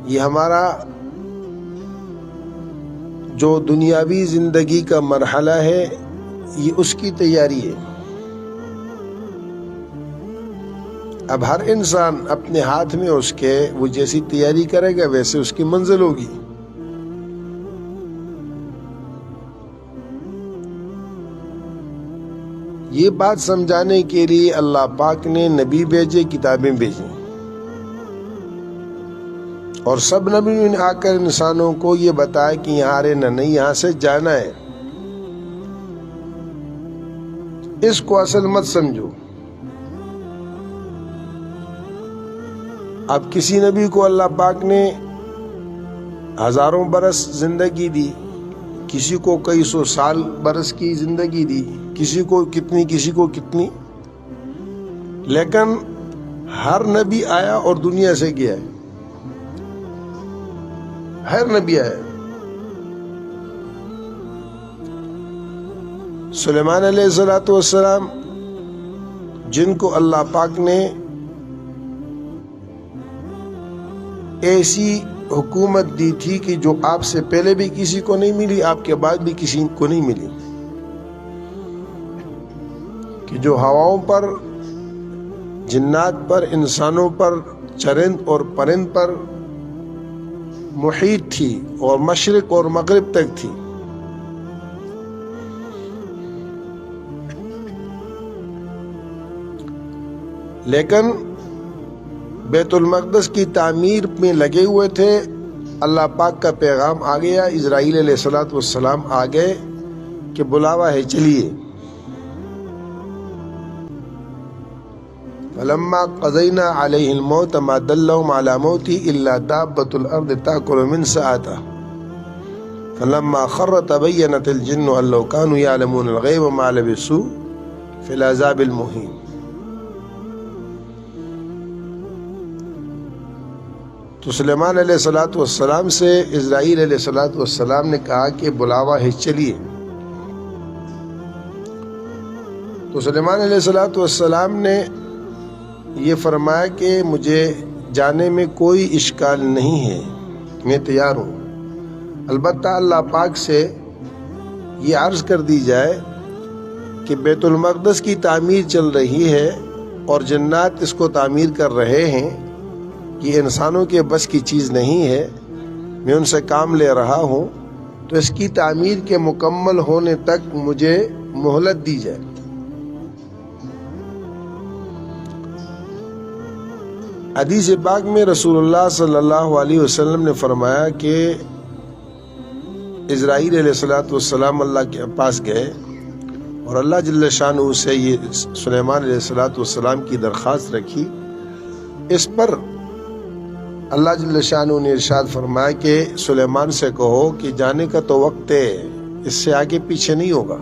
یہ ہمارا جو دنیاوی زندگی کا مرحلہ ہے یہ اس کی تیاری ہے. اب ہر انسان اپنے ہاتھ میں اس کے وہ جیسی تیاری کرے گا ویسے اس کی منزل ہوگی. یہ بات سمجھانے کے لیے اللہ پاک نے نبی بھیجے، کتابیں بھیجی، اور سب نبیوں نے آ کر انسانوں کو یہ بتایا کہ یہاں رہنا نہیں، یہاں سے جانا ہے. اس کو اصل مت سمجھو. اب کسی نبی کو اللہ پاک نے ہزاروں برس زندگی دی، کسی کو کئی سو سال برس کی زندگی دی، کسی کو کتنی، لیکن ہر نبی آیا اور دنیا سے گیا ہے. ہر نبی آیا. سلیمان علیہ السلام جن کو اللہ پاک نے ایسی حکومت دی تھی کہ جو آپ سے پہلے بھی کسی کو نہیں ملی، آپ کے بعد بھی کسی کو نہیں ملی، کہ جو ہواؤں پر، جنات پر، انسانوں پر، چرند اور پرند پر محیط تھی اور مشرق اور مغرب تک تھی. لیکن بیت المقدس کی تعمیر میں لگے ہوئے تھے. اللہ پاک کا پیغام آ گیا، اسرائیل علیہ السلام آ گئے کہ بلاوا ہے، چلیے. فلما قضینا علیہ الموت ما دلهم على موته الا دابة الارض تاكل من ساعتها فلما خر تبینت الجن ان لو كانوا يعلمون الغیب ما لبثوا في العذاب المهین. تو سلیمان علیہ السلام سے اسرائیل علیہ السلام نے کہا کہ بلاوا ہے، چلیے. تو سلیمان علیہ السلام نے یہ فرمایا کہ مجھے جانے میں کوئی اشکال نہیں ہے، میں تیار ہوں. البتہ اللہ پاک سے یہ عرض کر دی جائے کہ بیت المقدس کی تعمیر چل رہی ہے اور جنات اس کو تعمیر کر رہے ہیں، یہ انسانوں کے بس کی چیز نہیں ہے، میں ان سے کام لے رہا ہوں، تو اس کی تعمیر کے مکمل ہونے تک مجھے مہلت دی جائے. حدیث پاک میں رسول اللہ صلی اللہ علیہ وسلم نے فرمایا کہ اسرائیل علیہ السلام اللہ کے پاس گئے اور اللہ جل شانہ سے یہ سلیمان علیہ السلام کی درخواست رکھی. اس پر اللہ جل شانہ نے ارشاد فرمایا کہ سلیمان سے کہو کہ جانے کا تو وقت ہے، اس سے آگے پیچھے نہیں ہوگا.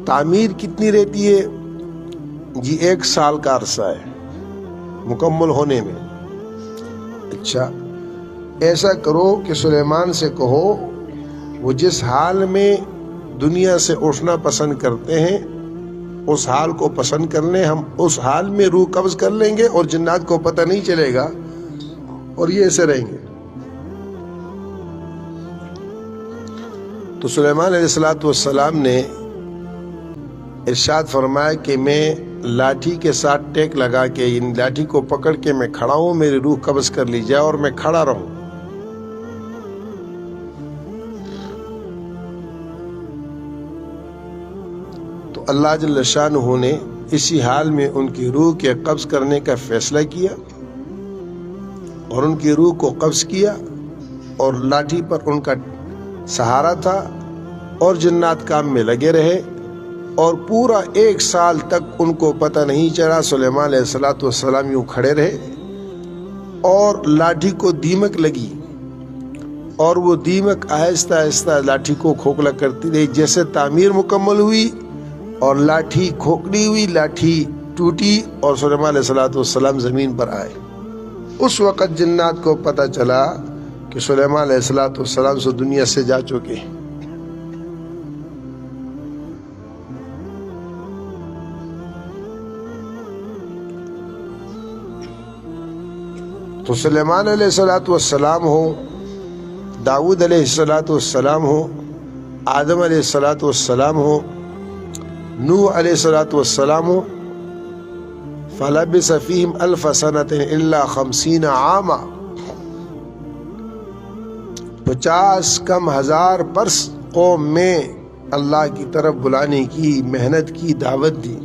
تعمیر کتنی رہتی ہے؟ جی 1 سال کا عرصہ ہے مکمل ہونے میں. اچھا، ایسا کرو کہ سلیمان سے کہو وہ جس حال میں دنیا سے اٹھنا پسند کرتے ہیں اس حال کو پسند کر لیں، ہم اس حال میں روح قبض کر لیں گے اور جنات کو پتہ نہیں چلے گا اور یہ ایسے رہیں گے. تو سلیمان علیہ السلام نے ارشاد فرمایا کہ میں لاٹھی کے ساتھ ٹیک لگا کے، ان لاٹھی کو پکڑ کے میں کھڑا ہوں، میری روح قبض کر لی جائے اور میں کھڑا رہوں. تو اللہ جل شانہ نے اسی حال میں ان کی روح کے قبض کرنے کا فیصلہ کیا اور ان کی روح کو قبض کیا، اور لاٹھی پر ان کا سہارا تھا اور جنات کام میں لگے رہے، اور پورا 1 سال تک ان کو پتہ نہیں چلا. سلیمان علیہ السلام یوں کھڑے رہے اور لاٹھی کو دیمک لگی اور وہ دیمک آہستہ آہستہ لاٹھی کو کھوکھلا کرتی رہی. جیسے تعمیر مکمل ہوئی اور لاٹھی کھوکھلی ہوئی، لاٹھی ٹوٹی اور سلیمان علیہ السلام زمین پر آئے. اس وقت جنات کو پتہ چلا کہ سلیمان علیہ السلام سے دنیا سے جا چکے. تو سلیمان علیہ السلام ہو، داؤد علیہ السلام ہو، آدم علیہ السلام ہو، نوح علیہ السلام ہو، فَلَبِثَ فِيهِمْ أَلْفَ سَنَةٍ إِلَّا 50 عاما، 50 کم ہزار برس قوم میں اللہ کی طرف بلانے کی محنت کی، دعوت دی۔